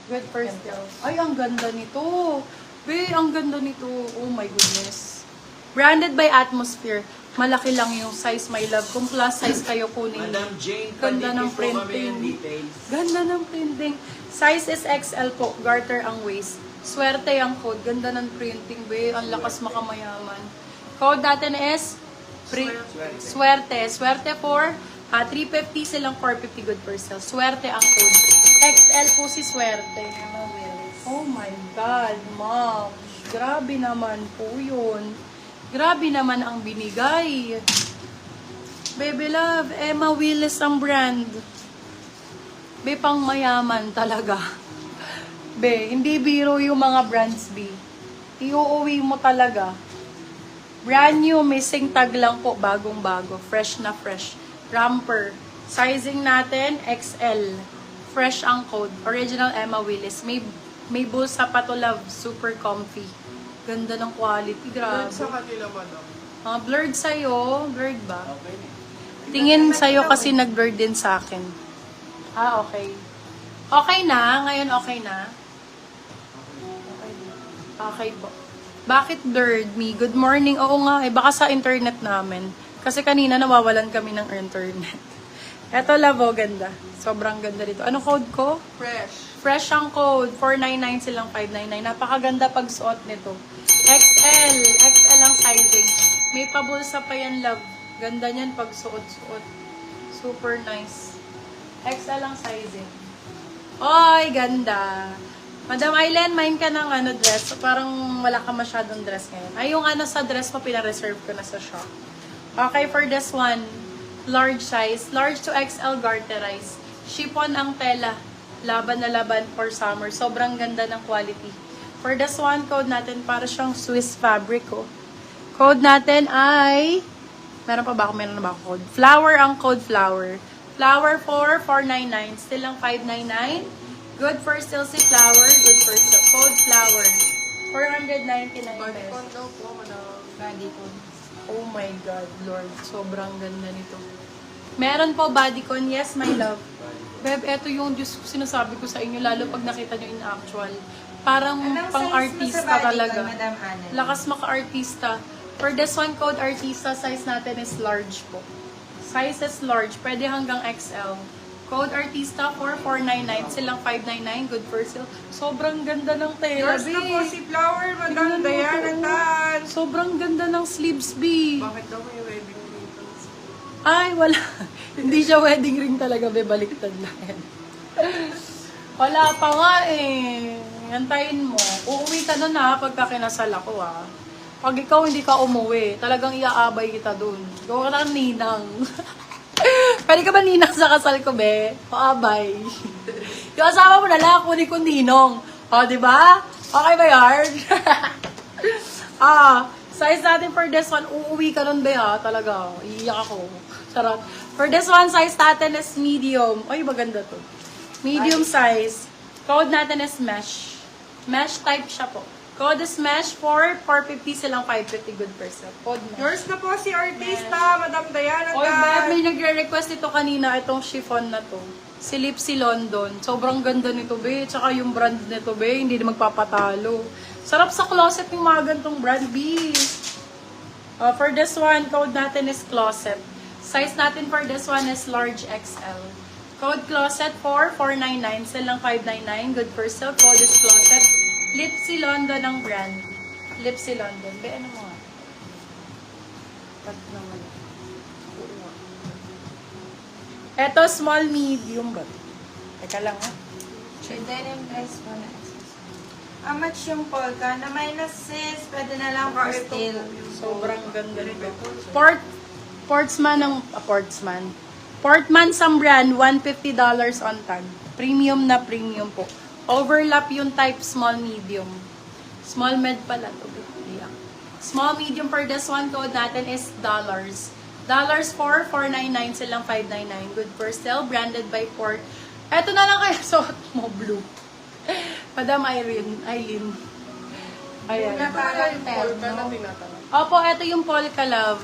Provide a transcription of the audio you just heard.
Good first girl. Ay, ang ganda nito. Be, ang ganda nito. Oh my goodness. Branded by Atmosphere. Malaki lang yung size, my love. Kung plus size kayo kunin. Madam Jane, Ganda ng pandikit po kami printing. ng details. Ganda ng printing. Size is XL po. Garter ang waist. Swerte ang code. Ganda ng printing, be. Ang lakas makamayaman. Code natin is Swerte. Swerte for 350 silang 450 good per sale. Swerte ang code. XL po si Swerte. Oh my God, ma'am. Grabe naman po yun. Grabe naman ang binigay. Baby love, Emma Willis ang brand. Be, pang mayaman talaga. Be, hindi biro yung mga brands, be. Iuuwi mo talaga. Brand new, missing tag lang po, bagong-bago. Fresh na fresh. Ramper. Sizing natin, XL. Fresh ang code. Original Emma Willis. May bulsa pa to, love. Super comfy. Ganda ng quality. Grabe. Sa kanila, madam. Blurred sa'yo. Blurred ba? Okay na. Tingin sa'yo kasi nag-blurred din sa akin. Okay. Okay na? Ngayon okay na? Okay po. Bakit blurred me? Good morning. Oo nga, baka sa internet namin. Kasi kanina nawawalan kami ng internet. Eto, lavo, ganda. Sobrang ganda dito. Ano code ko? Fresh. Fresh ang code. 499 silang 599. Napakaganda pag suot nito. XL. XL ang sizing. May pabulsa pa yan, love. Ganda niyan pag suot-suot. Super nice. XL ang sizing. Oy, ganda. Madam Aileen, main ka ng dress. Parang wala ka masyadong dress ngayon. Ay, yung sa dress mo, pinareserve ko na sa shop. Okay, for this one, large size. Large to XL garterize. Chiffon ang tela. Laban na laban for summer. Sobrang ganda ng quality. For this one, code natin, para siyang Swiss fabric, oh. Code natin ay... Meron pa ba ako? Meron na ba ako code? Flower ang code, flower. Flower for 499. Still lang 599. Good for still si flower. Good for still. Code flower. 499 Body pesos. con daw po, madam. Body con. Oh my God, Lord. Sobrang ganda nito. Meron po bodycon. Yes, my love. Beb, eto yung Diyos ko sinasabi ko sa inyo, lalo pag nakita nyo in actual. Parang pang-artista talaga. Lakas maka-artista. For this one, code artista, size natin is large po. Size is large. Pwede hanggang XL. Code artista for 499. Silang 599. Good for sale. Sobrang ganda ng tela, Yours na po si Flower, madam. Diana Tan. Sobrang ganda ng sleeves, B. Bakit daw may wedding ring? Ay, wala. Hindi siya wedding ring talaga, be. Baliktad na yan. Wala pa nga eh. Antayin mo. Uuwi ka nun ha, pagka kinasal ako ha. Pag ikaw hindi ka umuwi, talagang iaabay kita dun. Gawa ka ng ninang. Pwede ka ba ninang sa kasal ko, be? Paabay. Yung asawa mo na lang, kunin ko ninong. O, diba? Okay ba yard? Size natin for this one, uuwi ka nun, be ha? Talaga, iiyak ako. Charot. For this one, size natin is medium. Ay, maganda to. Medium size. Code natin is mesh. Mesh type siya po. Code is mesh for 450 silang 550 good per set. Code mesh. Yours na po si artista, madam Diana Oy, Tan. may nagre-request ito kanina, itong chiffon na to. Si Lipsy London. Sobrang ganda nito, be. Tsaka yung brand nito, be. Hindi na magpapatalo. Sarap sa closet yung mga gantong brand, be. For this one, code natin is closet. Size natin for this one is large XL. Code closet for 499. Silang 599. Good for sale. Code is closet. Lipsy London ang brand. Lipsy London. Be, ano mo nga? Pag naman. Eto, small, medium ba? Teka lang, ha? Yung denim dress po na how much yung polka? Na minus sis, pwede na lang for still. Sobrang ganda nito. Portman sa brand, $150 on tag. Premium na premium po. Overlap yung type small, medium. Small, med pala to. Yeah. Small, medium for this one, code natin is dollars. Dollars for 499 silang 599. Good for sale, branded by Port. Eto na lang kaya suot mo, blue. Madam Eileen. Ayan. Ito na yung polka na tinatanong. Opo, eto yung polka, love.